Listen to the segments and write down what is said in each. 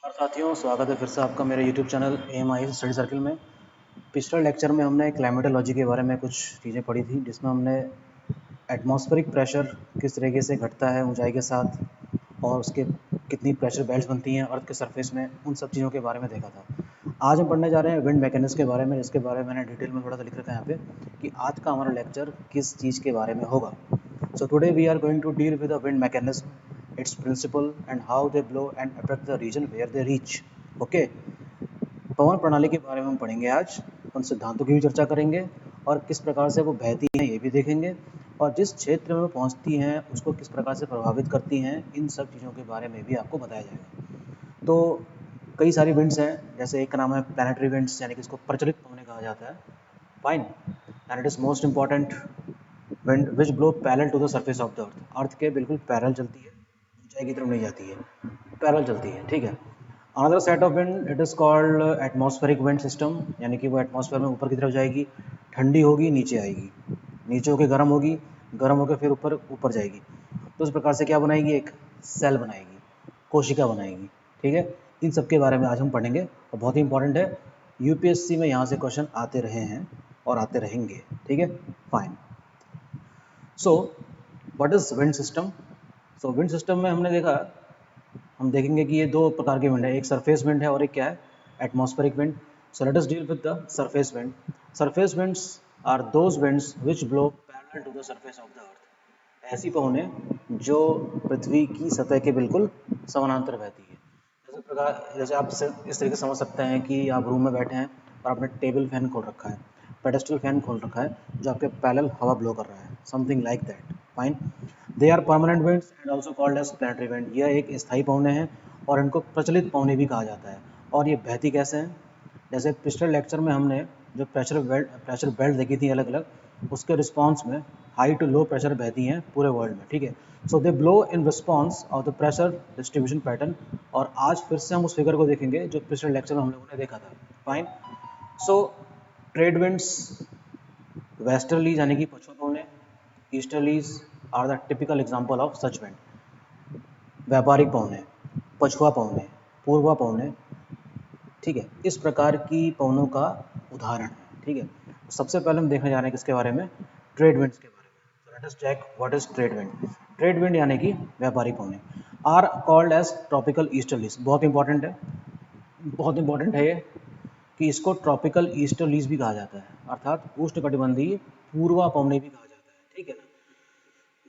और साथियों, स्वागत है फिर से आपका मेरे YouTube channel AMI study circle में। पिछले लेक्चर में हमने क्लाइमेटोलॉजी के बारे में कुछ चीज़ें पढ़ी थी, जिसमें हमने एटमॉस्फेरिक प्रेशर किस तरीके से घटता है ऊंचाई के साथ और उसके कितनी प्रेशर बेल्ट्स बनती हैं अर्थ के सरफेस में, उन सब चीज़ों के बारे में देखा था। आज हम पढ़ने जा रहे हैं विंड मैकेनिक्स के बारे में, जिसके बारे में मैंने डिटेल में थोड़ा सा लिख रखा है यहाँ पे कि आज का हमारा लेक्चर किस चीज़ के बारे में होगा। So today we are going to deal with the wind mechanism, its principle and how they blow and affect the region where they reach. Okay. पवन प्रणाली के बारे में हम पढ़ेंगे आज, उन सिद्धांतों की भी चर्चा करेंगे और किस प्रकार से वो बहती हैं ये भी देखेंगे, और जिस क्षेत्र में वो पहुंचती हैं उसको किस प्रकार से प्रभावित करती हैं, इन सब चीज़ों के बारे में भी आपको बताया जाएगा। तो कई सारी विंड्स हैं, जैसे एक का नाम है प्लानिटरी विंड्स, यानी कि इसको प्रचलित पवनें कहा जाता है, fine, and it is most important wind which blow parallel to the surface of the earth के बिल्कुल पैरेलल चलती है, ऊंचाई की तरफ नहीं जाती है, पैरेलल चलती है, ठीक है। Another set of wind it is called atmospheric wind system, यानी कि वो एटमॉस्फेयर में ऊपर की तरफ जाएगी, ठंडी होगी, नीचे आएगी, नीचे होकर गर्म होगी, गर्म होकर फिर ऊपर ऊपर जाएगी। तो इस प्रकार से क्या बनाएगी, एक सेल बनाएगी, कोशिका बनाएगी, ठीक है। इन सब के बारे में आज हम पढ़ेंगे और बहुत ही इंपॉर्टेंट है, यूपीएससी में यहाँ से क्वेश्चन आते रहे हैं और आते रहेंगे, ठीक है, fine. So what is wind system? So wind system में हमने देखा, हम देखेंगे कि ये दो प्रकार के विंड है, एक सरफेस विंड है और एक क्या है, atmospheric wind. So let us deal with the surface wind. Surface winds are those winds which blow parallel to the surface of the earth. ऐसी पवनें जो पृथ्वी की सतह के बिल्कुल समानांतर बहती है। जैसे आप इस तरीके से समझ सकते हैं कि आप रूम में बैठे हैं और आपने टेबल फैन खोल रखा है, पेडेस्टल फैन खोल रखा है, जो आपके पैरेलल हवा ब्लो कर रहा है, something like that, fine. They are permanent winds and also called as planetary wind. यह एक स्थायी पवने हैं और इनको प्रचलित पवने भी कहा जाता है। और ये बहती कैसे हैं? जैसे पिछले लेक्चर में हमने जो प्रेशर बेल्ट देखी थी अलग अलग, उसके रिस्पॉन्स में हाई टू लो प्रेशर बहती हैं पूरे वर्ल्ड में, ठीक है। So they blow in response of the pressure distribution pattern. और आज फिर से हम उस फिगर को देखेंगे जो पिछले लेक्चर में हम लोगों ने देखा था, fine. So trade winds, westerlies यानी कि पछुआ पवने, easterlies are the typical example of such wind. व्यापारिक पवने, पछुआ पवने, पूर्वा पवने, ठीक है, इस प्रकार की पवनों का उदाहरण है, ठीक है। सबसे पहले हम देखने जा रहे हैं किसके बारे में, ट्रेड विंड्स के बारे में। So let us check what is trade wind. Trade wind यानी कि व्यापारिक पवने are called as tropical easterlies. बहुत इंपॉर्टेंट है, बहुत इंपॉर्टेंट है ये कि इसको ट्रॉपिकल ईस्टर्लीज भी कहा जाता है, अर्थात उष्णकटिबंधीय पूर्वा पवने भी कहा जाता है, ठीक है ना।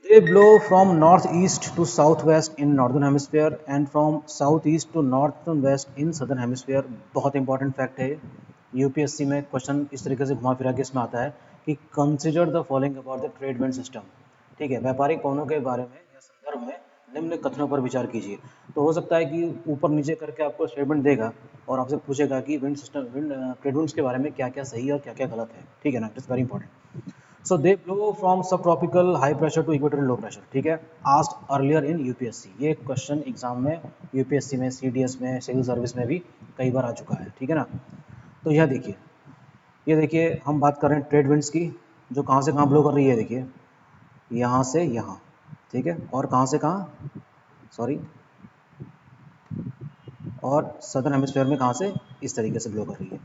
They blow from northeast to southwest in northern hemisphere and from southeast to northwest in southern hemisphere। बहुत इंपॉर्टेंट फैक्ट है, यूपीएससी में क्वेश्चन इस तरीके से घुमा फिरा के इसमें आता है कि consider the following about the trade wind system, ठीक है। व्यापारिक पवनों के बारे में या संदर्भ में निम्न कथनों पर विचार कीजिए। तो हो सकता है कि ऊपर नीचे करके आपको स्टेटमेंट देगा और आपसे पूछेगा कि wind system, wind trade winds के बारे में क्या क्या सही और क्या क्या गलत है, ठीक है ना, it is very important. So they blow from sub tropical high pressure to equatorial low pressure, ठीक है। आस्क्ड अर्लियर इन यूपीएससी, ये क्वेश्चन एग्जाम में यूपीएससी में, सीडीएस में, सिविल सर्विस में भी कई बार आ चुका है, ठीक है ना। तो यह देखिए, ये देखिए हम बात कर रहे हैं ट्रेड विंड्स की, जो कहाँ से कहाँ ब्लो कर रही है, देखिए यहाँ से यहाँ, ठीक है, और कहाँ से कहाँ, सॉरी, और सदर्न हेमिस्फेयर में कहाँ से, इस तरीके से ब्लो कर रही है।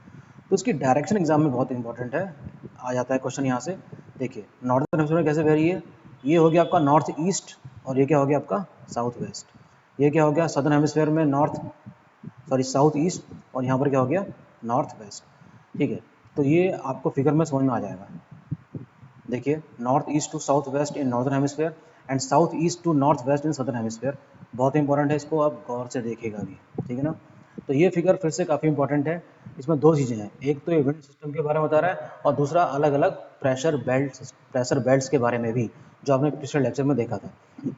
तो इसकी डायरेक्शन एग्जाम में बहुत इंपॉर्टेंट है, आ जाता है क्वेश्चन यहाँ से। देखिए नॉर्दर्न हेमिस्फेयर कैसे बह रही है, ये हो गया आपका नॉर्थ ईस्ट और ये क्या हो गया आपका साउथ वेस्ट। ये क्या हो गया सदर्न हेमिस्फेयर में साउथ ईस्ट, और यहाँ पर क्या हो गया नॉर्थ वेस्ट, ठीक है। तो ये आपको फिगर में समझ में आ जाएगा। देखिए north east to south west in northern hemisphere and south east to north west in southern hemisphere. बहुत इंपॉर्टेंट है, इसको आप गौर से देखिएगा भी, ठीक है ना। तो ये फिगर फिर से काफ़ी इंपॉर्टेंट है, इसमें दो चीज़ें हैं, एक तो ये विंड सिस्टम के बारे में बता रहा है और दूसरा अलग अलग प्रेशर बेल्ट्स के बारे में भी, जो आपने पिछले लेक्चर में देखा था।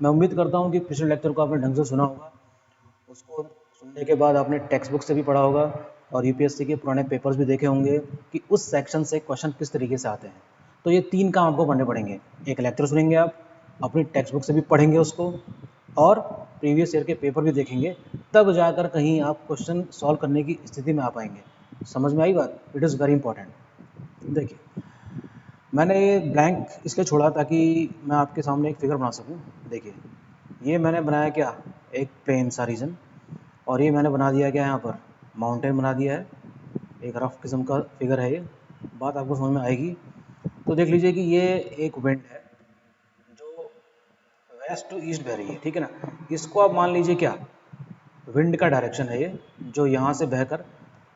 मैं उम्मीद करता हूँ कि पिछले लेक्चर को आपने ढंग से सुना होगा, उसको सुनने के बाद आपने टेक्स्ट बुक से भी पढ़ा होगा और यूपीएससी के पुराने पेपर्स भी देखे होंगे कि उस सेक्शन से क्वेश्चन किस तरीके से आते हैं। तो ये तीन काम आपको करने पड़ेंगे, एक लेक्चर सुनेंगे आप, अपनी टेक्स्ट बुक से भी पढ़ेंगे उसको, और प्रीवियस ईयर के पेपर भी देखेंगे, तब जाकर कहीं आप क्वेश्चन सॉल्व करने की स्थिति में आ पाएंगे। समझ में आई बात? It is very important. देखिए मैंने ये ब्लैंक इसलिए छोड़ा ताकि मैं आपके सामने एक फिगर बना सकूं। देखिए ये मैंने बनाया क्या, एक प्लेन सा रीजन, और ये मैंने बना दिया क्या यहाँ पर माउंटेन बना दिया है, एक रफ किस्म का फिगर है ये, बात आपको समझ में आएगी। तो देख लीजिए कि ये एक विंड है जो वेस्ट टू ईस्ट बह रही है, ठीक है ना। इसको आप मान लीजिए क्या विंड का डायरेक्शन है ये, जो यहाँ से बहकर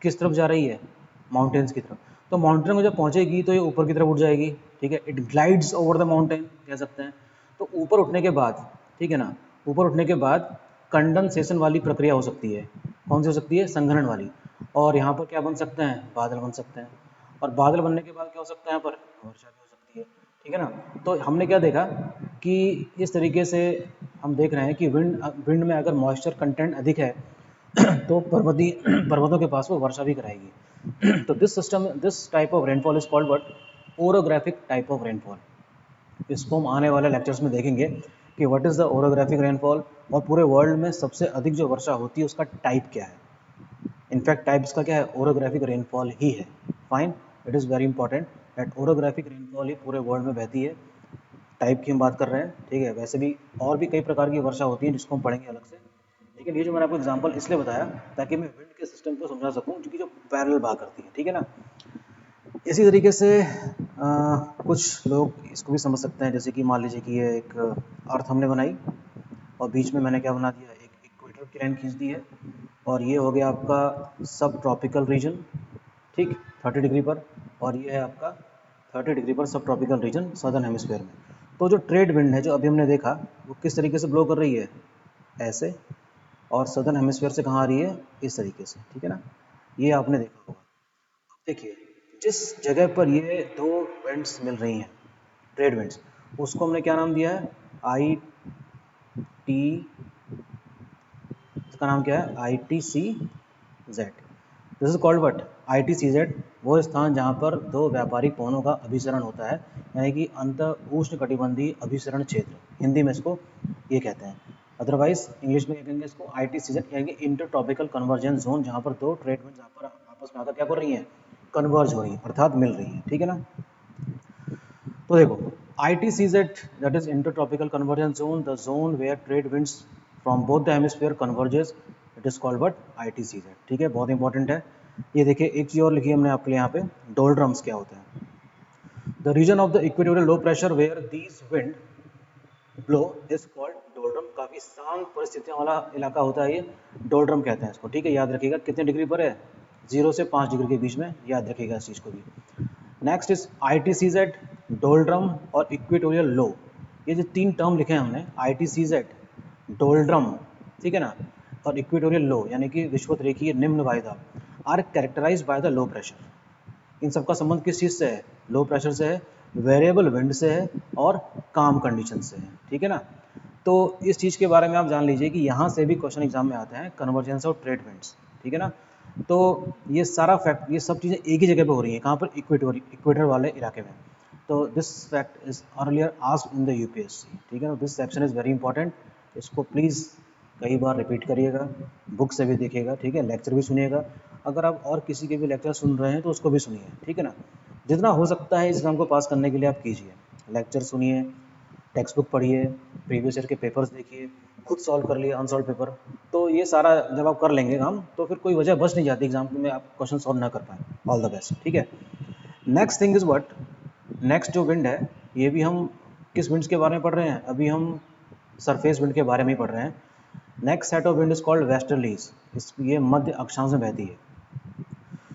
किस तरफ जा रही है, माउंटेन्स की तरफ। तो माउंटेन में जब पहुँचेगी तो ये ऊपर की तरफ उठ जाएगी, ठीक है, it glides over the mountain कह सकते हैं। तो ऊपर उठने के बाद, ठीक है ना, ऊपर उठने के बाद कंडेंसेशन वाली प्रक्रिया हो सकती है। कौन सी हो सकती है, संघनन वाली। और यहाँ पर क्या बन सकते हैं, बादल बन सकते हैं। और बादल बनने के बाद क्या हो सकता है, यहाँ पर वर्षा भी हो सकती है, ठीक है ना। तो हमने क्या देखा कि इस तरीके से हम देख रहे हैं कि विंड में अगर मॉइस्चर कंटेंट अधिक है तो पर्वतीय पर्वतों के पास वो वर्षा भी कराएगी। तो this type of rainfall is called what, orographic type of rainfall. इसको हम आने वाले लेक्चर्स में देखेंगे कि what is the orographic rainfall, और पूरे वर्ल्ड में सबसे अधिक जो वर्षा होती है उसका टाइप क्या है। इनफैक्ट टाइप इसका क्या है, ओरोग्राफिक रेनफॉल ही है। Fine, it is very important that orographic rainfall ही पूरे वर्ल्ड में बहती है। टाइप की हम बात कर रहे हैं, ठीक है। वैसे भी और भी कई प्रकार की वर्षा होती है जिसको हम पढ़ेंगे अलग से, लेकिन ये जो मैंने आपको एग्जांपल इसलिए बताया ताकि मैं विंड के सिस्टम को समझा सकूं, क्योंकि जो पैरेलल बहा करती है, ठीक है ना। इसी तरीके से कुछ लोग इसको भी समझ सकते हैं, जैसे कि मान लीजिए कि ये एक अर्थ हमने बनाई और बीच में मैंने क्या बना दिया, एक इक्वेटर की लाइन खींच दी है, और ये हो गया आपका सब ट्रॉपिकल रीजन, ठीक, 30 डिग्री पर। और ये है आपका 30 डिग्री पर सब ट्रॉपिकल रीजन सदर्न हेमिस्फीयर में। तो जो ट्रेड विंड है जो अभी हमने देखा, वो किस तरीके से ब्लो कर रही है, ऐसे, और सदर्न हेमिस्फीयर से कहाँ आ रही है, इस तरीके से, ठीक है ना। ये आपने देखा होगा। अब देखिए, जिस जगह पर ये दो विंड्स मिल रही हैं, ट्रेड विंड्स, उसको हमने क्या नाम दिया है, आई टी, इसका नाम क्या है, I T C Z. This is called what, I T C Z, वो स्थान जहाँ पर दो व्यापारिक पवनों का अभिसरण होता है, यानी कि अंत उष्ण कटिबंधीय अभिसरण क्षेत्र, हिंदी में इसको ये कहते हैं। अदरवाइज इंग्लिश में कहेंगे इसको आई टी सी जेड, यानी कि इंटर ट्रॉपिकल कन्वर्जेंस जोन, जहाँ पर दो ट्रेड विंड जहाँ पर आपस में आकर क्या कर रही हैं, कन्वर्ज हो रही हैं, अर्थात मिल रही हैं, ठीक है ना। तो देखो, ITCZ, that is intertropical convergence zone, the zone where trade winds from both the hemisphere converges, it is called what, ITCZ, ठीक है, बहुत इंपॉर्टेंट है। ये देखिए एक चीज़ और लिखी है हमने आपके लिए यहाँ पे, डोल्ड्रम्स क्या होते हैं। The region of the equatorial low pressure where these wind blow is called doldrum. काफ़ी शांत परिस्थितियों वाला इलाका होता है ये, डोल्ड्रम कहते हैं इसको, ठीक है। याद रखिएगा कितने डिग्री पर है, 0 से 5 डिग्री के बीच में, याद रखिएगा इस चीज़ को भी। नेक्स्ट इज ITCZ, डोल्ड्रम और इक्वेटोरियल लो। ये जो तीन टर्म लिखे हैं हमने, ITCZ, डोल्ड्रम, ठीक है ना, और इक्वेटोरियल लो यानी कि विषुवत-रेखीय निम्न वायुदाब, are characterized by the low pressure. इन सबका संबंध किस चीज़ से है, लो प्रेशर से है, वेरिएबल विंड से है, और काम कंडीशन से है, ठीक है ना। तो इस चीज़ के बारे में आप जान लीजिए कि यहाँ से भी क्वेश्चन एग्जाम में आते हैं, कन्वर्जेंस ऑफ ट्रेड विंड्स, ठीक है ना। तो ये सारा फैक्ट, ये सब चीज़ें एक ही जगह पे हो रही हैं, कहाँ पर, इक्वेटर वाले इलाके में। तो this fact is earlier asked in the UPSC, ठीक है ना। This section is very important, इसको प्लीज़ कई बार रिपीट करिएगा, बुक से भी देखिएगा, ठीक है, लेक्चर भी सुनिएगा। अगर आप और किसी के भी लेक्चर सुन रहे हैं तो उसको भी सुनिए, ठीक है ना। जितना हो सकता है इस एग्ज़ाम को पास करने के लिए आप कीजिए, लेक्चर सुनिए, टेक्स्ट बुक पढ़िए, प्रीवियस ईयर के पेपर्स देखिए, खुद सॉल्व कर लिए अनसॉल्व पेपर। तो ये सारा जब आप कर लेंगे काम, तो फिर कोई वजह बच नहीं जाती एग्जाम में आप क्वेश्चन सॉल्व ना कर पाए। ऑल द बेस्ट, ठीक है। Next thing is what, next जो विंड है, ये भी हम किस विंड्स के बारे में पढ़ रहे हैं, अभी हम सरफेस विंड के बारे में ही पढ़ रहे हैं। Next set of wind is called westerlies, ये मध्य अक्षांश में बहती है।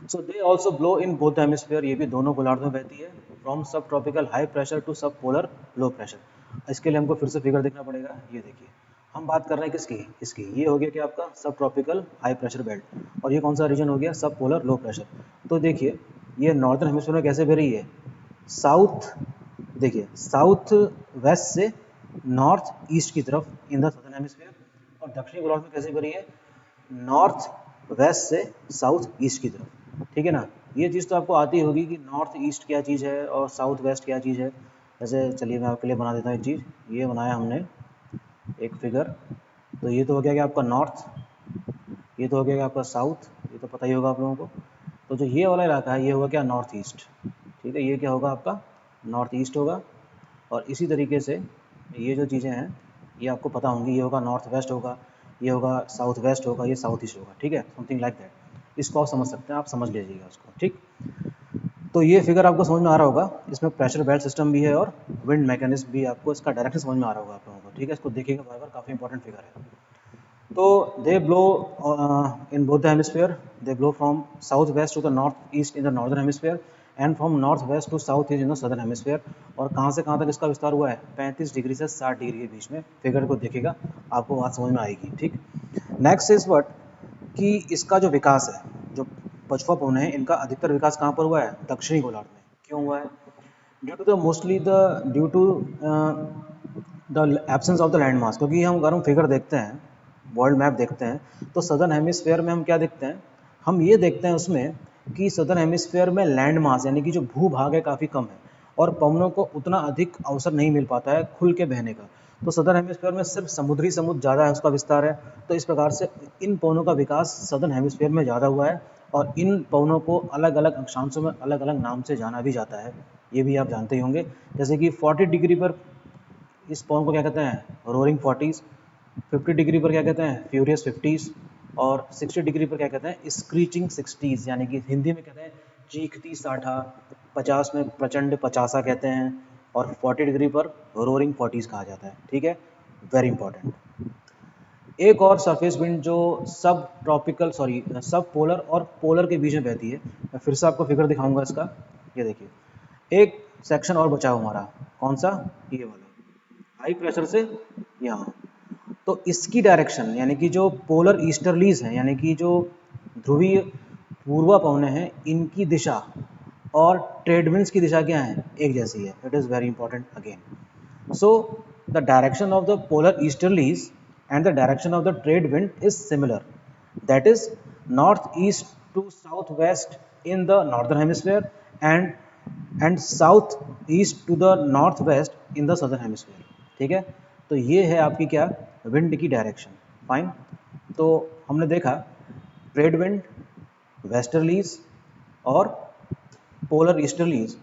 So they also blow in both hemisphere, ये भी दोनों गोलार्ध में बहती है, from sub tropical high pressure to sub polar low pressure. इसके लिए हमको फिर से फिगर देखना पड़ेगा। ये देखिए, हम बात कर रहे हैं किसकी, इसकी, ये हो गया कि आपका सब ट्रॉपिकल हाई प्रेशर बेल्ट, और ये कौन सा रीजन हो गया, सब पोलर लो प्रेशर। तो देखिए ये नॉर्दर्न हेमिस्फीयर में कैसे बह रही है, साउथ, देखिए साउथ वेस्ट से नॉर्थ ईस्ट की तरफ इन द सदर्न हेमिस्फीयर, और दक्षिणी गोलार्ध में कैसे बह रही है, नॉर्थ वेस्ट से साउथ ईस्ट की तरफ, ठीक है ना। ये चीज़ तो आपको आती होगी कि नॉर्थ ईस्ट क्या चीज़ है और साउथ वेस्ट क्या चीज़ है। जैसे चलिए मैं आपके लिए बना देता हूँ एक चीज़, ये बनाया हमने एक फिगर। तो ये तो हो गया कि आपका नॉर्थ, ये तो हो गया कि आपका साउथ, ये तो पता ही होगा आप लोगों को। तो जो ये वाला इलाका है ये होगा क्या, नॉर्थ ईस्ट, ठीक है, ये क्या होगा आपका, नॉर्थ ईस्ट होगा। और इसी तरीके से ये जो चीज़ें हैं ये आपको पता होंगी, ये होगा नॉर्थ वेस्ट होगा, ये होगा साउथ वेस्ट होगा, ये साउथ ईस्ट होगा, ठीक है, समथिंग लाइक दैट। इसको आप समझ सकते हैं, आप समझ लीजिएगा उसको, ठीक। तो ये फिगर आपको समझ में आ रहा होगा, इसमें प्रेशर बेल्ट सिस्टम भी है और विंड मैकेनिज्म भी, आपको इसका डायरेक्शन समझ में आ रहा होगा आप लोगों को, ठीक है। इसको देखिएगा बार बार, काफ़ी इंपॉर्टेंट फिगर है। तो they blow in both the hemisphere, they blow from south west to the north east in the northern hemisphere and from north west to south east in the southern hemisphere. और कहाँ से कहाँ तक इसका विस्तार हुआ है, 35 डिग्री से 60 डिग्री के बीच में। फिगर को देखिएगा, आपको बात समझ में आएगी, ठीक। नेक्स्ट इज व्हाट, कि इसका जो विकास है, जो पछुआ पवन है, इनका अधिकतर विकास कहाँ पर हुआ है, दक्षिणी गोलार्ध में। क्यों हुआ है, due to the mostly the due to the absence of the land mass. क्योंकि हम अगर हम फिगर देखते हैं, वर्ल्ड मैप देखते हैं, तो सदर्न हेमिस्फीयर में हम क्या देखते हैं, हम ये देखते हैं उसमें कि सदर्न हेमिस्फीयर में लैंड मास यानी कि जो भूभाग है काफ़ी कम है, और पवनों को उतना अधिक अवसर नहीं मिल पाता है खुल के बहने का। तो सदर्न हेमिस्फीयर में सिर्फ समुद्री समुद्र ज़्यादा है, उसका विस्तार है। तो इस प्रकार से इन पवनों का विकास सदर्न हेमिस्फीयर में ज़्यादा हुआ है, और इन पवनों को अलग अलग अक्षांशों में अलग अलग नाम से जाना भी जाता है, ये भी आप जानते ही होंगे। जैसे कि 40 डिग्री पर इस पवन को क्या कहते हैं, रोरिंग 40s। 50 डिग्री पर क्या कहते हैं, फ्यूरियस 50s। और 60 डिग्री पर क्या कहते हैं, स्क्रीचिंग 60s, यानी कि हिंदी में कहते हैं चीखती 60। 50 में प्रचंड 50 कहते हैं, और 40 डिग्री पर रोरिंग 40s कहा जाता है, ठीक है, वेरी इंपॉर्टेंट। एक और सरफेस विंड जो सब ट्रॉपिकल सब पोलर और पोलर के बीच में बहती है। मैं फिर से आपको फिगर दिखाऊंगा इसका, ये देखिए, एक सेक्शन और बचा हुआ हमारा, कौन सा, ये वाला, हाई प्रेशर से यहाँ। तो इसकी डायरेक्शन यानी कि जो पोलर ईस्टर्लीज हैं, यानी कि जो ध्रुवीय पूर्वा पवनें हैं, इनकी दिशा और ट्रेड विंड्स की दिशा क्या है, एक जैसी है। It is very important again. So the direction of the polar easterlies and the direction of the trade wind is similar, that is northeast to southwest in the northern hemisphere and southeast to the northwest in the southern hemisphere, ठीक है। तो ये है आपकी क्या, wind की direction, fine. तो हमने देखा ट्रेड विंड, वेस्टर्लीज और पोलर ईस्टर्लीज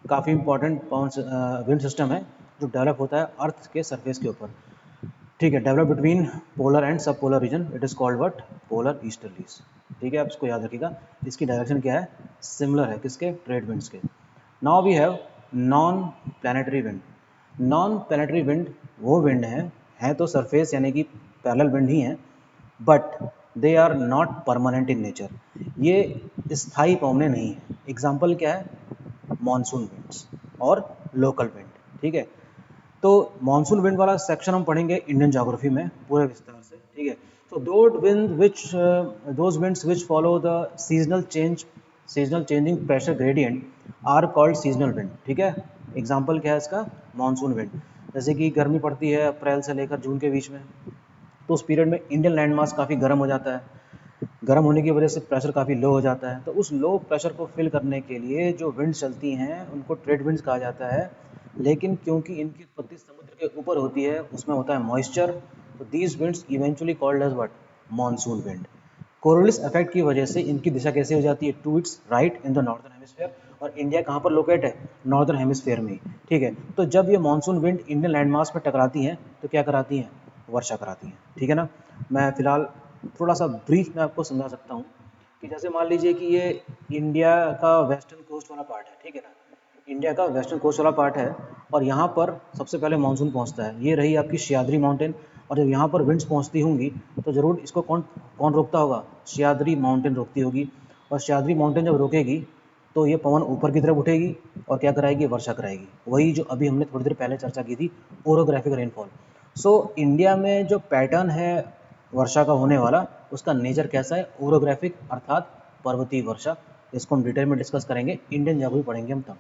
काफ़ी इंपॉर्टेंट विंड सिस्टम है जो डेवलप होता है अर्थ के सरफेस के ऊपर, ठीक है। डेवलप बिटवीन पोलर एंड सब polar region, it is called what, polar easterlies, ठीक है। आप इसको याद रखिएगा, इसकी डायरेक्शन क्या है, सिमिलर है किसके, ट्रेड विंड्स के। Now we have non planetary wind. Non planetary wind वो विंड है तो सरफेस यानी कि पैरेलल विंड ही है, but they are not permanent in nature, ये स्थायी पवने नहीं है। एग्जाम्पल क्या है, मॉनसून विंड्स और लोकल विंड, ठीक है। तो मॉनसून विंड वाला सेक्शन हम पढ़ेंगे इंडियन ज्योग्राफी में पूरे विस्तार से, ठीक है। तो those winds which follow the seasonal changing pressure gradient are called seasonal wind, ठीक है। एग्जाम्पल क्या है इसका, मॉनसून विंड। जैसे कि गर्मी पड़ती है अप्रैल से लेकर जून के बीच में, तो उस पीरियड में इंडियन लैंड मास काफ़ी गर्म हो जाता है। गर्म होने की वजह से प्रेशर काफ़ी लो हो जाता है। तो उस लो प्रेशर को फिल करने के लिए जो विंड चलती हैं उनको ट्रेड विंड्स कहा जाता है। लेकिन क्योंकि इनकी उत्पत्ति समुद्र के ऊपर होती है, उसमें होता है मॉइस्चर, तो these winds eventually called as what, monsoon wind. Coriolis effect की वजह से इनकी दिशा कैसे हो जाती है, to its right in the northern hemisphere. और इंडिया कहाँ पर लोकेट है, नॉर्दर्न हेमिस्फीयर में, ठीक है। तो जब ये मॉनसून विंड इंडियन लैंड मास पर टकराती हैं तो क्या कराती हैं, वर्षा कराती हैं, ठीक है ना। मैं फिलहाल थोड़ा सा ब्रीफ में आपको समझा सकता हूँ कि जैसे मान लीजिए कि ये इंडिया का वेस्टर्न कोस्ट वाला पार्ट है, ठीक है ना, इंडिया का वेस्टर्न कोस्ट वाला पार्ट है, और यहाँ पर सबसे पहले मानसून पहुँचता है। ये रही आपकी सह्याद्री माउंटेन, और जब यहाँ पर विंड्स पहुँचती होंगी तो ज़रूर इसको कौन कौन रोकता होगा, सह्याद्री माउंटेन रोकती होगी। और सह्याद्री माउंटेन जब रोकेगी तो ये पवन ऊपर की तरफ उठेगी और क्या कराएगी, वर्षा कराएगी। वही जो अभी हमने थोड़ी देर पहले चर्चा की थी, ओरोग्राफिक रेनफॉल। सो इंडिया में जो पैटर्न है वर्षा का होने वाला, उसका नेचर कैसा है, ओरोग्राफिक, अर्थात पर्वतीय वर्षा। इसको हम डिटेल में डिस्कस करेंगे, इंडियन ज्योग्राफी पढ़ेंगे हम तब,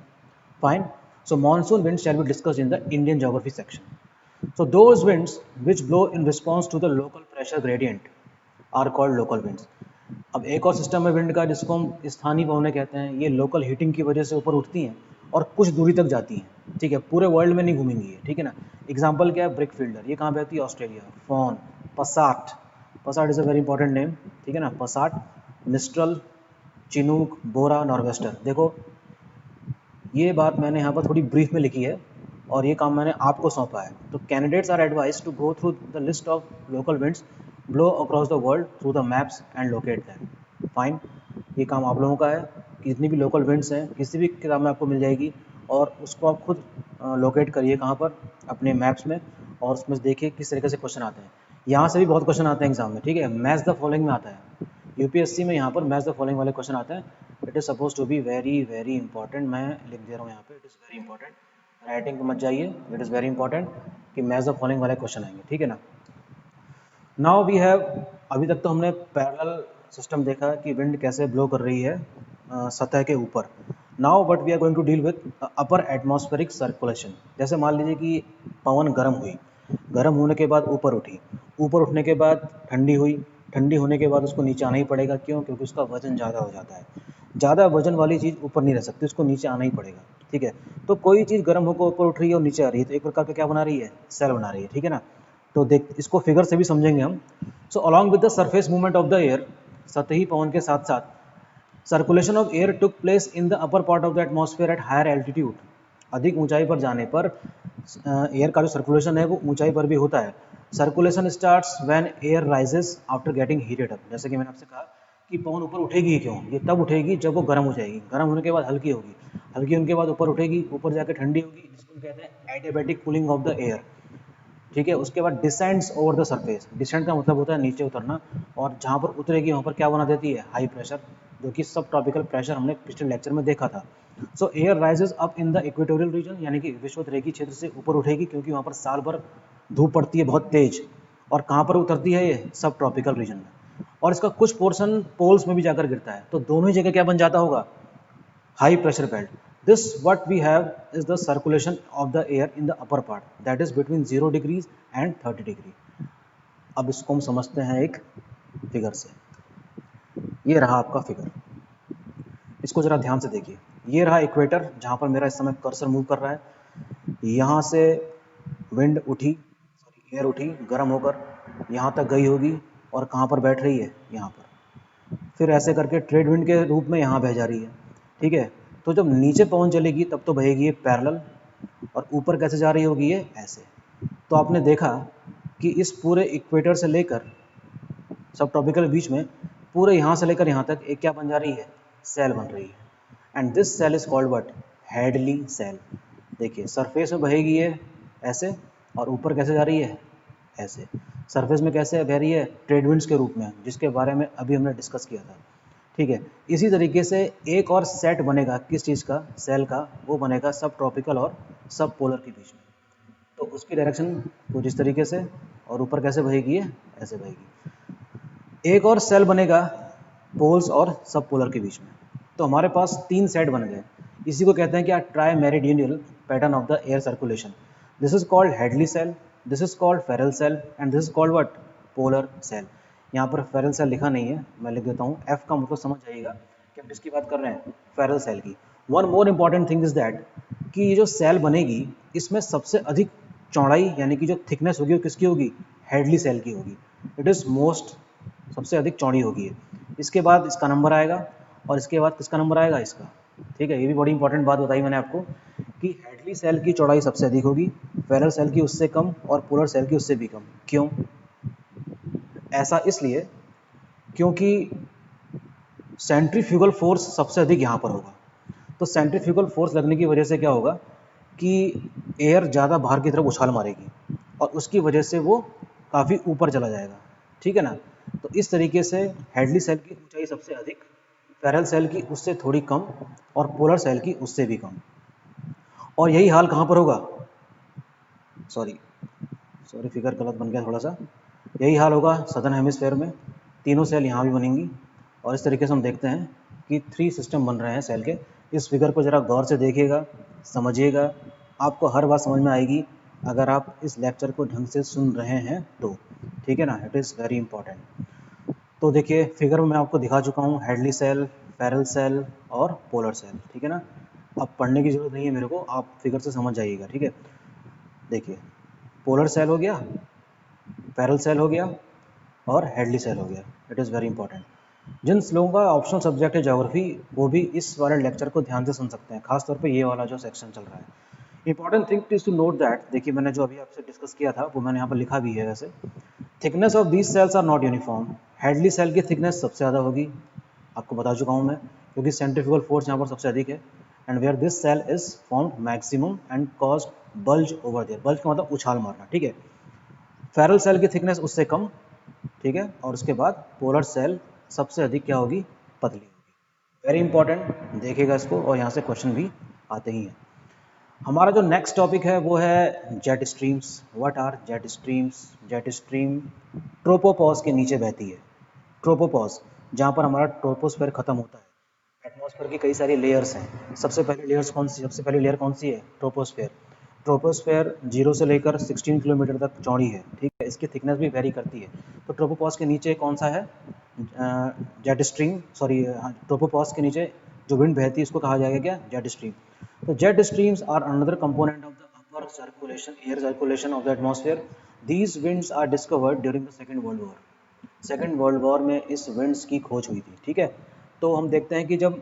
fine. So monsoon winds shall be discussed in the Indian geography section. So those winds which blow in response to the local pressure gradient are called local winds. अब एक और system है wind का जिसको हम स्थानीय पवनें कहते हैं। ये लोकल हीटिंग की वजह से ऊपर उठती हैं और कुछ दूरी तक जाती हैं, ठीक है, पूरे वर्ल्ड में नहीं घूमेंगी ये, ठीक है ना। एग्जाम्पल क्या है, ब्रिक फील्डर, ये कहाँ पे आती है, Australia. Foehn, passat, passat is a very important name, ठीक है ना, passat, mistral, chinook, bora, nor'wester. देखो ये बात मैंने यहाँ पर थोड़ी ब्रीफ में लिखी है, और ये काम मैंने आपको सौंपा है। तो candidates are advise to go through the list of local winds blow across the world through the maps and locate them. Fine, ये काम आप लोगों का है कि जितनी भी लोकल विंड्स हैं किसी भी किताब में आपको मिल जाएगी और उसको आप खुद लोकेट करिए कहाँ पर, अपने मैप्स में, और उसमें देखिए किस तरीके से क्वेश्चन आते हैं। यहाँ से भी बहुत क्वेश्चन आते हैं एग्जाम में, ठीक है, मैच द फॉलोइंग में आता है, यूपीएससी में यहाँ पर मैच द फॉलोइंग वाले क्वेश्चन आते हैं। It is suppose to be very very important, मैं लिख दे रहा हूँ यहाँ पे, it is very important, writing पे मत जाइए, इट इज़ वेरी इंपॉर्टेंट कि मैच द फॉलोइंग वाले क्वेश्चन आएंगे, ठीक है ना। नाउ वी हैव, अभी तक तो हमने पैरेलल सिस्टम देखा कि विंड कैसे ब्लो कर रही है सतह के ऊपर। Now but we are going to deal with upper atmospheric circulation. जैसे मान लीजिए कि पवन गर्म हुई, गर्म होने के बाद ऊपर उठी, ऊपर उठने के बाद ठंडी हुई, ठंडी होने के बाद उसको नीचे आना ही पड़ेगा, क्यों? क्योंकि उसका वजन ज़्यादा हो जाता है। ज़्यादा वजन वाली चीज़ ऊपर नहीं रह सकती, उसको नीचे आना ही पड़ेगा, ठीक है। तो कोई चीज़ गर्म होकर ऊपर उठ रही है और नीचे आ रही है, तो एक प्रकार का क्या बना रही है? सेल बना रही है, ठीक है ना। तो देख, इसको फिगर से भी समझेंगे हम। So along with the surface movement of the air, सतही पवन के साथ साथ circulation of air took place in the upper part of the atmosphere at higher altitude. अधिक ऊंचाई पर जाने पर एयर का जो सर्कुलेशन है वो ऊंचाई पर भी होता है। Circulation starts when air rises after getting heated up. जैसे कि मैंने आपसे कहा कि पवन ऊपर उठेगी ही क्यों? ये तब उठेगी जब वो गर्म हो जाएगी, गर्म होने के बाद हल्की होगी, हल्की होने के बाद ऊपर उठेगी, ऊपर जाकर ठंडी होगी, जिसको कहते हैं adiabatic cooling of the air, ठीक है। उसके बाद descends over the surface. Descend का मतलब होता है नीचे उतरना, और जहाँ पर उतरेगी वहाँ पर क्या बना देती है? हाई प्रेशर, जो कि सब ट्रॉपिकल प्रेशर हमने पिछले लेक्चर में देखा था। सो air rises up in the equatorial region, यानी कि विषुवत क्षेत्र से ऊपर उठेगी, क्योंकि वहाँ पर साल भर धूप पड़ती है बहुत तेज। और कहाँ पर उतरती है ये? सब ट्रॉपिकल रीजन में। और इसका कुछ पोर्शन पोल्स में भी जाकर गिरता है, तो दोनों ही जगह क्या बन जाता होगा? high pressure belt. This what we have is the circulation of the air in the upper part, that is between 0 degrees and 30 degree. अब इसको हम समझते हैं एक फिगर से। ये रहा आपका फिगर, इसको जरा ध्यान से देखिए। ये रहा इक्वेटर, जहाँ पर मेरा इस समय कर्सर मूव कर रहा है। यहाँ से विंड उठी, सॉरी एयर उठी गर्म होकर, यहाँ तक गई होगी, और कहाँ पर बैठ रही है? यहाँ पर। फिर ऐसे करके ट्रेड विंड के रूप में यहाँ बह जा रही है, ठीक है। तो जब नीचे पवन चलेगी तब तो बहेगी ये पैरेलल, और ऊपर कैसे जा रही होगी? ये ऐसे। तो आपने देखा कि इस पूरे इक्वेटर से लेकर सब ट्रॉपिकल बीच में, पूरे यहाँ से लेकर यहाँ तक एक क्या बन जा रही है? सेल बन रही है। And this cell is called what? Hadley cell. देखिए सरफेस में बहेगी ये ऐसे, और ऊपर कैसे जा रही है? ऐसे। सरफेस में कैसे बह रही है? ट्रेड विंड्स के रूप में, जिसके बारे में अभी हमने डिस्कस किया था, ठीक है। इसी तरीके से एक और सेट बनेगा किस चीज़ का? सेल का। वो बनेगा सब ट्रॉपिकल और सब पोलर के बीच में। तो उसकी डायरेक्शन कुछ इस तरीके से, और ऊपर कैसे बहेगी? ये ऐसे बहेगी। एक और सेल बनेगा पोल्स और सब पोलर के बीच में। तो हमारे पास 3 सेट बन गए। इसी को कहते हैं क्या? Tri meridional pattern of the air circulation. This is called Hadley cell, this is called Ferrel cell, and this is called what? Polar cell. यहाँ पर फेरल सेल लिखा नहीं है, मैं लिख देता हूँ। एफ का मतलब समझ जाइएगा कि हम किसकी बात कर रहे हैं? फेरल सेल की। One more important thing is that कि ये जो सेल बनेगी, इसमें सबसे अधिक चौड़ाई यानी कि जो थिकनेस होगी वो किसकी होगी? हेडली सेल की होगी। इट इज़ मोस्ट, सबसे अधिक चौड़ी होगी ये। इसके बाद इसका नंबर आएगा, और इसके बाद किसका नंबर आएगा? इसका, ठीक है। ये भी बड़ी इंपॉर्टेंट बात बताई मैंने आपको कि हेडली सेल की चौड़ाई सबसे अधिक होगी, फेरल सेल की उससे कम, और पोलर सेल की उससे भी कम। क्यों? ऐसा इसलिए क्योंकि सेंट्रीफ्यूगल फोर्स सबसे अधिक यहाँ पर होगा। तो सेंट्रीफ्यूगल फोर्स लगने की वजह से क्या होगा कि एयर ज़्यादा बाहर की तरफ उछाल मारेगी, और उसकी वजह से वो काफ़ी ऊपर चला जाएगा, ठीक है ना। तो इस तरीके से हेडली सेल की ऊंचाई सबसे अधिक, फेरल सेल की उससे थोड़ी कम, और पोलर सेल की उससे भी कम। और यही हाल कहाँ पर होगा? सॉरी सॉरी फिगर गलत बन गया थोड़ा सा। यही हाल होगा सदर्न हेमिस्फेयर में। तीनों सेल यहाँ भी बनेंगी, और इस तरीके से हम देखते हैं कि 3 सिस्टम बन रहे हैं सेल के। इस फिगर को ज़रा गौर से देखिएगा, समझिएगा, आपको हर बात समझ में आएगी अगर आप इस लेक्चर को ढंग से सुन रहे हैं तो, ठीक है ना। It is very important. तो देखिए फिगर में मैं आपको दिखा चुका हूँ हेडली सेल, फेरल सेल और पोलर सेल, ठीक है ना। अब पढ़ने की ज़रूरत नहीं है मेरे को, आप फिगर से समझ जाइएगा, ठीक है। देखिए पोलर सेल हो गया, फेरल सेल हो गया, और हेडली सेल हो गया। It is very important. जिन लोगों का ऑप्शनल सब्जेक्ट है ज्योग्राफी, वो भी इस वाले लेक्चर को ध्यान से सुन सकते हैं, खासतौर पे ये वाला जो सेक्शन चल रहा है। Important thing is to note that, देखिए मैंने जो अभी आपसे डिस्कस किया था वो मैंने यहाँ पर लिखा भी है वैसे। Thickness of these cells are not uniform. Hadley cell की थिकनेस सबसे ज़्यादा होगी, आपको बता चुका हूँ मैं, क्योंकि सेंट्रीफ्यूगल फोर्स यहाँ पर सबसे अधिक है। And where this cell is formed maximum and cause bulge over there. Bulge का मतलब उछाल मारना, ठीक है। फेरल सेल की थिकनेस उससे कम, ठीक है। और उसके बाद पोलर सेल सबसे अधिक क्या होगी, पतली होगी। वेरी इंपॉर्टेंट, देखिएगा इसको, और यहाँ से क्वेश्चन भी आते ही हैं। हमारा जो नेक्स्ट टॉपिक है वो है jet streams. What are jet streams? Jet stream tropopause के नीचे बहती है। ट्रोपोपॉज, जहाँ पर हमारा ट्रोपोस्फेयर खत्म होता है। एटमॉस्फेयर की कई सारी लेयर्स हैं। सबसे पहले लेयर्स कौन सी, सबसे पहली लेयर कौन सी है? ट्रोपोस्फेयर। ट्रोपोस्फेयर 0 से लेकर 16 किलोमीटर तक चौड़ी है, ठीक है। इसकी थिकनेस भी वेरी करती है। तो ट्रोपोपॉज के नीचे कौन सा है? जेट स्ट्रीम, सॉरी, ट्रोपोपॉज के नीचे जो विंड बहती है इसको कहा जाएगा क्या? Jet stream. तो jet streams are another component of the upper circulation, air circulation of the atmosphere. These winds are discovered during the Second World War. Second World War में इस विंड्स की खोज हुई थी, ठीक है। तो हम देखते हैं कि जब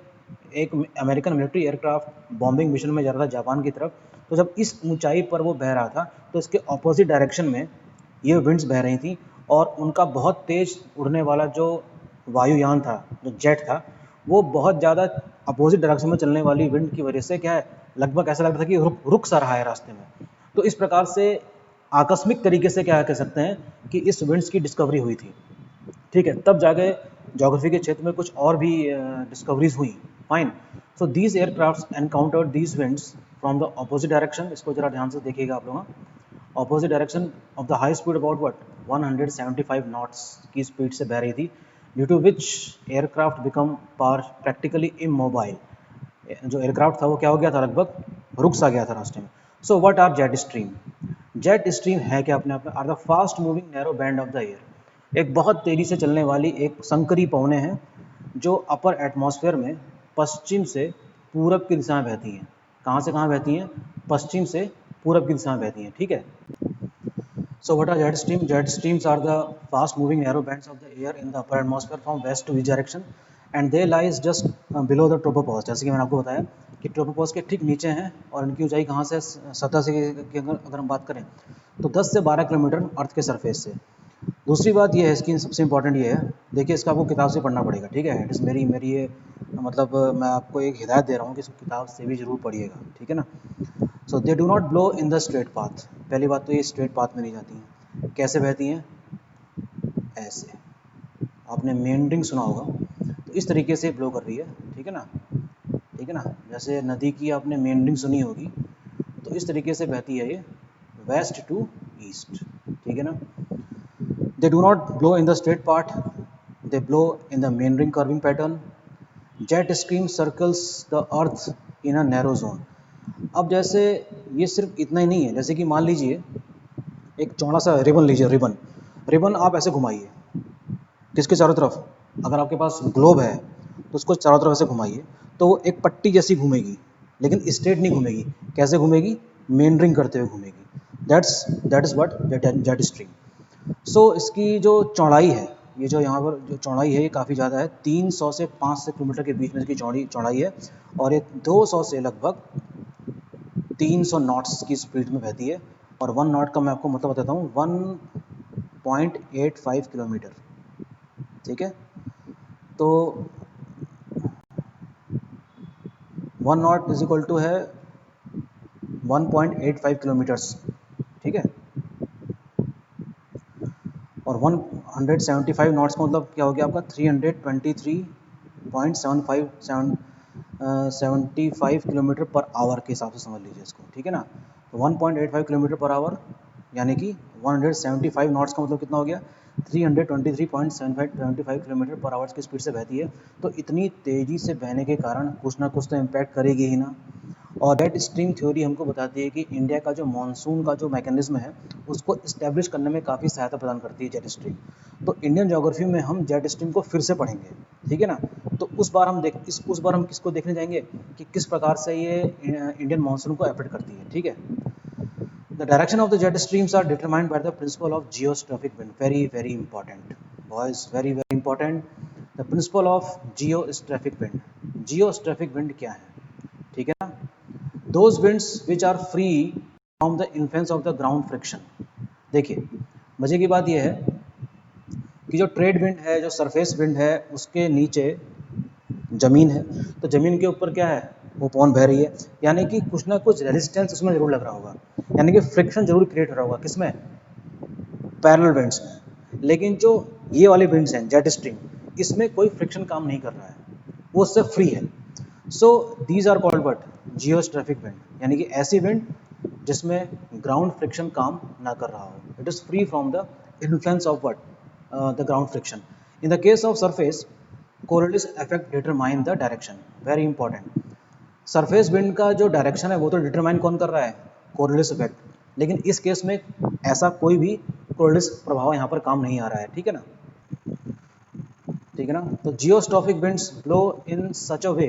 एक American military aircraft bombing mission में जा रहा था जापान की तरफ, तो जब इस ऊंचाई पर वो बह रहा था तो इसके ऑपोजिट डायरेक्शन में ये विंड्स बह रही थी, और उनका बहुत तेज उड़ने वाला जो वायुयान था, जो जेट था, वो बहुत ज़्यादा अपोजिट डायरेक्शन में चलने वाली विंड की वजह से क्या है, लगभग ऐसा लग रहा था कि रुक सा रहा है रास्ते में। तो इस प्रकार से आकस्मिक तरीके से क्या कह सकते हैं कि इस विंड्स की डिस्कवरी हुई थी, ठीक है। तब जाके ज्योग्राफी के क्षेत्र में कुछ और भी डिस्कवरीज हुई। Fine. So these aircraft encountered these winds from the opposite direction. इसको जरा ध्यान से देखिएगा आप लोग। Opposite direction of the high speed about what 175 knots की स्पीड से बह रही थी, due to which aircraft become practically immobile. जो एयरक्राफ्ट था वो क्या हो गया था, लगभग रुक सा गया था रास्ते में। So what are jet stream? Jet stream है क्या अपने आप में? Are the fast moving narrow band of the air. एक बहुत तेजी से चलने वाली एक संकरी पवनें हैं जो अपर एटमॉस्फेयर में पश्चिम से पूरब की दिशा में बहती हैं। कहाँ से कहाँ बहती हैं? पश्चिम से पूरब की दिशा में बहती हैं, ठीक है। So what are jet streams? Jet streams are the fast moving narrow bands of the air in the upper atmosphere from west to east direction, and they lies just below the tropopause। जैसे कि मैंने आपको बताया कि tropopause के ठीक नीचे हैं, और इनकी ऊंचाई कहाँ से, सतह से की अगर हम बात करें तो 10 से 12 किलोमीटर अर्थ के सरफेस से। दूसरी बात ये है इसकी, सबसे इंपॉर्टेंट ये है, देखिए इसका आपको किताब से पढ़ना पड़ेगा, ठीक है। इट इज़ मेरी मेरी ये मतलब मैं आपको एक हिदायत दे रहा हूँ कि इसको किताब से भी ज़रूर पढ़िएगा, ठीक है ना। So they do not blow in the straight path. पहली बात तो ये स्ट्रेट पाथ में नहीं जाती हैं। कैसे बहती हैं? ऐसे। आपने मेंडरिंग सुना होगा, तो इस तरीके से ब्लो कर रही है, ठीक है ना, ठीक है ना। जैसे नदी की आपने मेंडरिंग सुनी होगी, तो इस तरीके से बहती है ये, वेस्ट टू ईस्ट, ठीक है ना। दे do not blow in the straight path, they blow in the meandering curving pattern. Jet stream circles the earth in a narrow zone. अब जैसे ये सिर्फ इतना ही नहीं है, जैसे कि मान लीजिए एक चौड़ा सा रिबन लीजिए, रिबन रिबन आप ऐसे घुमाइए, किसके चारों तरफ? अगर आपके पास ग्लोब है तो उसको चारों तरफ ऐसे घुमाइए, तो वो एक पट्टी जैसी घूमेगी, लेकिन स्ट्रेट नहीं घूमेगी। कैसे घूमेगी? मेंडरिंग करते हुए घूमेगी। That is what jet stream. So इसकी जो चौड़ाई है, ये जो यहाँ पर जो चौड़ाई है ये काफ़ी ज़्यादा है। 300 से 500 किलोमीटर के बीच में इसकी चौड़ाई है, और ये 200 से लगभग 300 नॉट्स की स्पीड में बहती है। और 1 नॉट का मैं आपको मतलब बताता हूँ, 1.85 किलोमीटर, ठीक है। तो 1 नॉट इज इक्वल टू है 1.85 किलोमीटर्स, ठीक है। और 175 नॉट्स का मतलब क्या हो गया आपका? 323.75 किलोमीटर पर आवर के हिसाब से समझ लीजिए इसको, ठीक है ना। तो 1.85 किलोमीटर पर आवर, यानी कि 175 नॉट्स का मतलब कितना हो गया? 323.75 किलोमीटर पर आवर्स की स्पीड से बहती है। तो इतनी तेज़ी से बहने के कारण कुछ ना कुछ तो इम्पैक्ट करेगी ही ना। और जेट स्ट्रीम थ्योरी हमको बताती है कि इंडिया का जो मानसून का जो मैकेनिज्म है उसको इस्टेब्लिश करने में काफ़ी सहायता प्रदान करती है जेट स्ट्रीम। तो इंडियन ज्योग्राफी में हम जेट स्ट्रीम को फिर से पढ़ेंगे, ठीक है ना। तो उस बार हम किसको देखने जाएंगे कि किस प्रकार से ये इंडियन मानसून को अफेक्ट करती है, ठीक है। The direction of the jet streams are determined by the principle of geostrophic wind. Very, very important. Boys, very, very important. The principle of geostrophic wind. Geostrophic wind क्या है? ठीक है ना। Those winds which are free from the influence of the ground friction. देखिए मजे की बात यह है कि जो ट्रेड विंड है, जो सरफेस विंड है, उसके नीचे जमीन है, तो जमीन के ऊपर क्या है, वो पवन बह रही है, यानी कि कुछ ना कुछ रेजिस्टेंस उसमें जरूर लग रहा होगा, यानी कि फ्रिक्शन जरूर क्रिएट हो रहा होगा, किसमें, पैरेलल विंड्स में। लेकिन जो ये वाले विंड्स हैं जेट स्ट्रीम, इसमें कोई फ्रिक्शन काम नहीं कर रहा है, वो उससे फ्री है। So these are called what, geostrophic wind, यानी कि ऐसी विंड जिसमें ग्राउंड फ्रिक्शन काम ना कर रहा हो, it is free from the influence of what, the ground friction. In the case of surface, Coriolis effect determine the direction, very important. Surface wind का जो डायरेक्शन है वो तो डिटरमाइन कौन कर रहा है, कोरिलेटिस इफेक्ट, लेकिन इस केस में ऐसा कोई भी कोरिलेटिस प्रभाव यहाँ पर काम नहीं आ रहा है, ठीक है ना, ठीक है ना। तो geostrophic winds blow in such a way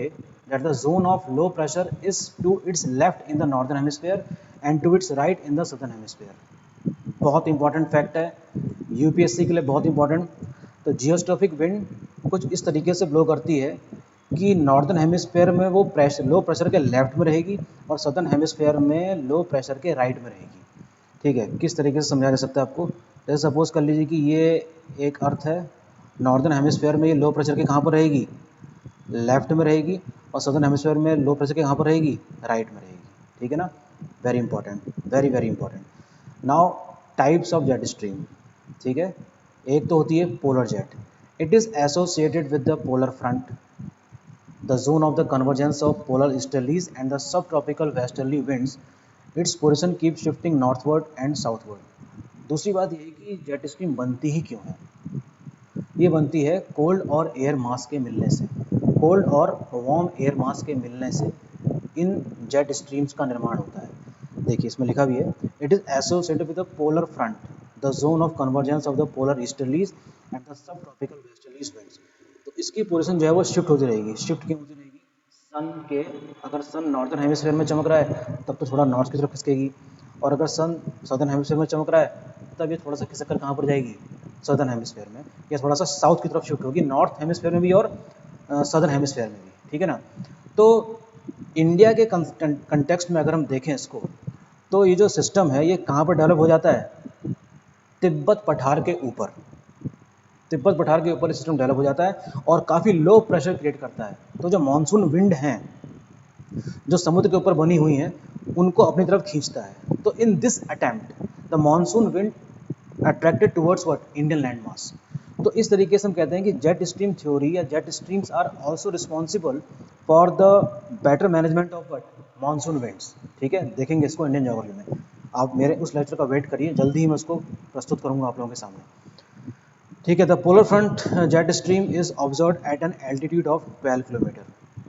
that the zone of low pressure is to its left in the northern hemisphere and to its right in the southern hemisphere. बहुत इंपॉर्टेंट फैक्ट है, UPSC के लिए बहुत important. तो geostrophic wind कुछ इस तरीके से ब्लो करती है कि नॉर्दर्न हेमिस्फीयर में वो प्रेशर, लो प्रेशर के लेफ्ट में रहेगी और सदर्न हेमिस्फीयर में लो प्रेशर के राइट में रहेगी, ठीक है। किस तरीके से समझा जा सकता है आपको, जैसे सपोज कर लीजिए कि ये एक अर्थ है, नॉर्दर्न हेमिस्फीयर में ये लो प्रेशर के कहाँ पर रहेगी, लेफ्ट में रहेगी, और सदर्न हेमिस्फीयर में लो प्रेशर के कहाँ पर रहेगी, राइट में रहेगी, ठीक है ना। Very important, very very important. Now types of jet stream, ठीक है। एक तो होती है polar jet, it is associated with the polar front, the zone of the convergence of polar easterlies and the sub tropical westerly winds, its position keep shifting northward and southward. दूसरी बात ये है कि जेट स्ट्रीम बनती ही क्यों है, ये बनती है कोल्ड और एयर मास के मिलने से, कोल्ड और वार्म एयर मास के मिलने से इन जेट स्ट्रीम्स का निर्माण होता है। देखिए इसमें लिखा भी है, it is associated with the polar front, the zone of convergence of the polar easterlies and the sub tropical westerlies winds. तो इसकी पोजीशन जो है वो शिफ्ट होती रहेगी, शिफ्ट क्यों होती रहेगी, सन के, अगर सन नॉर्दर्न हेमिस्फीयर में चमक रहा है तब तो थोड़ा नॉर्थ की तरफ खिसकेगी, और अगर सन सदर्न हेमिस्फीयर में चमक रहा है तब ये थोड़ा सा खिसक कर कहाँ पर जाएगी, सदर्न हेमिस्फीयर में, या थोड़ा सा साउथ की तरफ शिफ्ट होगी, नॉर्थ हेमिस्फीयर में भी और सदर्न हेमिस्फीयर में भी, ठीक है ना। तो इंडिया के कंटेक्स्ट में अगर हम देखें इसको, तो ये जो सिस्टम है ये कहाँ पर डेवलप हो जाता है, तिब्बत पठार के ऊपर, तिब्बत पठार के ऊपर सिस्टम डेवलप हो जाता है और काफ़ी लो प्रेशर क्रिएट करता है। तो जो मानसून विंड हैं जो समुद्र के ऊपर बनी हुई हैं उनको अपनी तरफ खींचता है। तो in this attempt the monsoon wind attracted towards what, Indian land mass. तो इस तरीके से हम कहते हैं कि जेट स्ट्रीम थ्योरी या jet streams are also responsible for the better management of what, monsoon winds, ठीक है। देखेंगे इसको इंडियन ज्योग्राफी में, आप मेरे उस लेक्चर का वेट करिए, जल्दी ही मैं उसको प्रस्तुत करूंगा आप लोगों के सामने, ठीक है। The polar front jet stream is observe eight an altitude of 12 kilometre,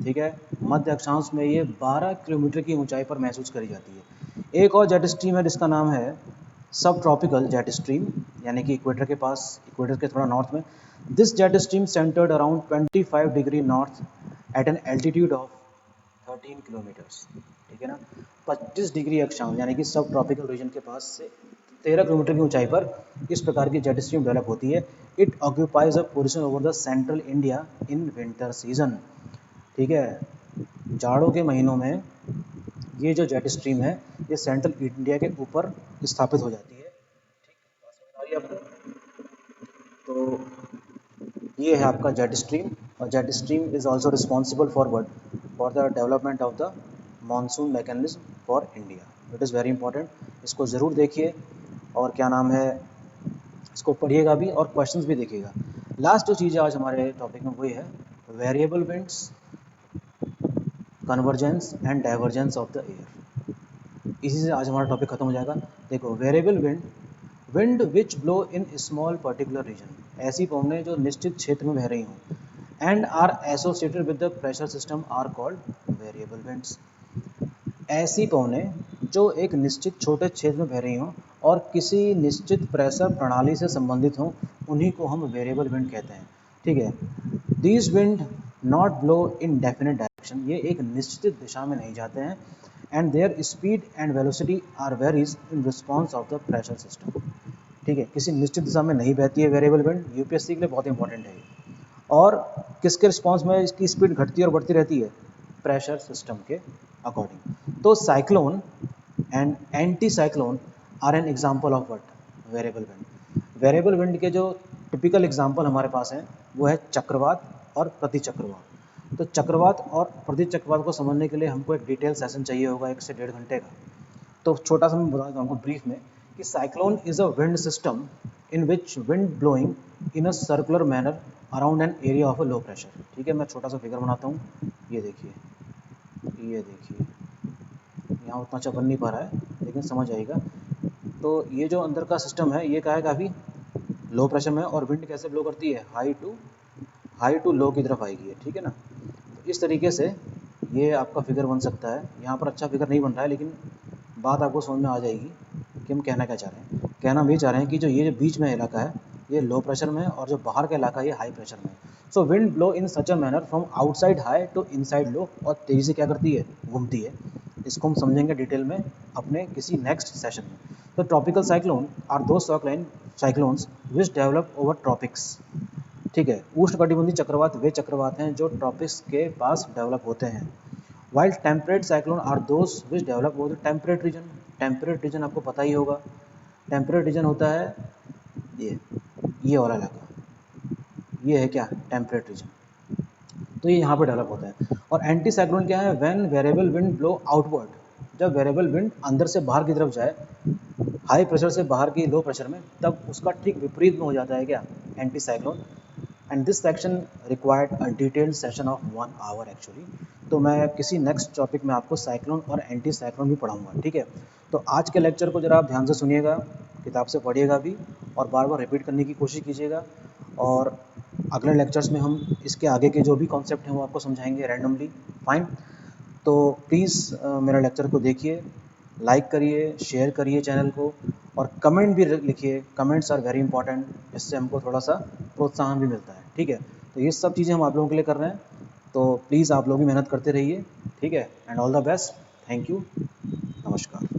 ठीक है। मध्य अक्षांश में ये 12 किलोमीटर की ऊंचाई पर महसूस करी जाती है। एक और जेट स्ट्रीम है जिसका नाम है सब ट्रॉपिकल जेट स्ट्रीम, यानी कि इक्वेटर के पास, इक्वेटर के थोड़ा नॉर्थ में। This jet stream centered around 25 degree north at an altitude of 13 kilometers, ठीक है ना। 25 डिग्री अक्षांश यानी कि सब ट्रॉपिकल रीजन के पास से 13 किलोमीटर की ऊंचाई पर इस प्रकार की जेट स्ट्रीम डेवलप होती है। It occupies a position over the central India in winter season, ठीक है। जाड़ों के महीनों में ये जो जेट स्ट्रीम है ये सेंट्रल इंडिया के ऊपर स्थापित हो जाती है, ठीक है आपको। तो ये है आपका जेट स्ट्रीम, और jet stream is also responsible for what, for the development of the monsoon mechanism for India. It is very important, इसको ज़रूर देखिए और क्या नाम है, इसको पढ़िएगा भी और क्वेश्चंस भी देखिएगा। लास्ट जो चीज़ आज हमारे टॉपिक में वही है variable winds, convergence and divergence of the air. इसी से आज हमारा टॉपिक खत्म हो जाएगा। देखो variable wind, wind which blow in small particular region, ऐसी पवनें जो निश्चित क्षेत्र में बह रही हों, and are associated with the pressure system are called variable winds. ऐसी पवनें जो एक निश्चित छोटे क्षेत्र में बह रही हों और किसी निश्चित प्रेशर प्रणाली से संबंधित हों, उन्हीं को हम वेरिएबल विंड कहते हैं, ठीक है। These wind not blow in definite direction, ये एक निश्चित दिशा में नहीं जाते हैं, and their speed and velocity are varies in response of the pressure system, ठीक है। किसी निश्चित दिशा में नहीं बहती है वेरिएबल विंड, यूपीएससी के लिए बहुत इंपॉर्टेंट है ये। और किसके रिस्पॉन्स में इसकी स्पीड घटती और बढ़ती रहती है, प्रेशर सिस्टम के अकॉर्डिंग। तो cyclone and anti cyclone are an example of what? Variable wind. Variable wind के जो टिपिकल एग्जाम्पल हमारे पास हैं वो है चक्रवात और प्रति चक्रवात। तो चक्रवात और प्रति चक्रवात को समझने के लिए हमको एक डिटेल सेशन चाहिए होगा 1 से 1.5 घंटे का। तो छोटा सा मैं बता देता हूँ आपको ब्रीफ में कि cyclone is a wind system in which wind blowing in a circular manner around an area of a low pressure. ठीक है, मैं छोटा सा फिगर बनाता हूँ। ये देखिए, यहाँ उतना अच्छा बन नहीं पा रहा है लेकिन समझ आएगा। तो ये जो अंदर का सिस्टम है ये क्या है, काफ़ी लो प्रेशर में, और विंड कैसे ब्लो करती है, हाई टू लो की तरफ आएगी, ठीक है ना। तो इस तरीके से ये आपका फिगर बन सकता है। यहाँ पर अच्छा फिगर नहीं बन रहा है लेकिन बात आपको समझ में आ जाएगी कि हम कहना क्या चाह रहे हैं। कहना हम ये चाह रहे हैं कि जो ये बीच में इलाका है ये लो प्रेशर में है और जो बाहर का इलाका है ये हाई प्रेशर में है। So wind blow in such a manner from outside high to inside low, और तेज़ी से क्या करती है, घूमती है। इसको हम समझेंगे डिटेल में अपने किसी नेक्स्ट सेशन में। तो ट्रॉपिकल साइक्लोन आर दो साइक्लोन्स विच डेवलप ओवर ट्रॉपिक्स। ठीक है, उष्णकटिबंधीय चक्रवात वे चक्रवात हैं जो ट्रॉपिक्स के पास डेवलप होते हैं। While temperate cyclone are those which develop over the temperate region. Temperate region आपको पता ही होगा, टेम्परेट रीजन होता है ये वाला इलाका, ये है क्या, टेम्परेट रीजन। तो ये यहाँ पे डेवलप होता है। और एंटी साइक्लोन क्या है, when variable wind blow outward, जब वेरिएबल विंड अंदर से बाहर की तरफ जाए, हाई प्रेशर से बाहर की लो प्रेशर में, तब उसका ठीक विपरीत में हो जाता है क्या, anti cyclone. And this section required a detailed session of 1 hour actually. तो मैं किसी नेक्स्ट टॉपिक में आपको साइक्लोन और एंटी साइक्लोन भी पढ़ाऊंगा, ठीक है। तो आज के लेक्चर को जरा आप ध्यान से सुनिएगा, किताब से पढ़िएगा भी, और बार बार रिपीट करने की कोशिश कीजिएगा। और अगले लेक्चर्स में हम इसके आगे के जो भी कॉन्सेप्ट हैं वो आपको समझाएंगे रैंडमली। फाइन। तो प्लीज़ मेरा लेक्चर को देखिए, लाइक करिए, शेयर करिए चैनल को, और कमेंट भी लिखिए। कमेंट्स आर वेरी इंपॉर्टेंट, इससे हमको थोड़ा सा प्रोत्साहन भी मिलता है, ठीक है। तो ये सब चीज़ें हम आप लोगों के लिए कर रहे हैं, तो प्लीज़ आप लोग भी मेहनत करते रहिए, ठीक है। And all the best, thank you, नमस्कार।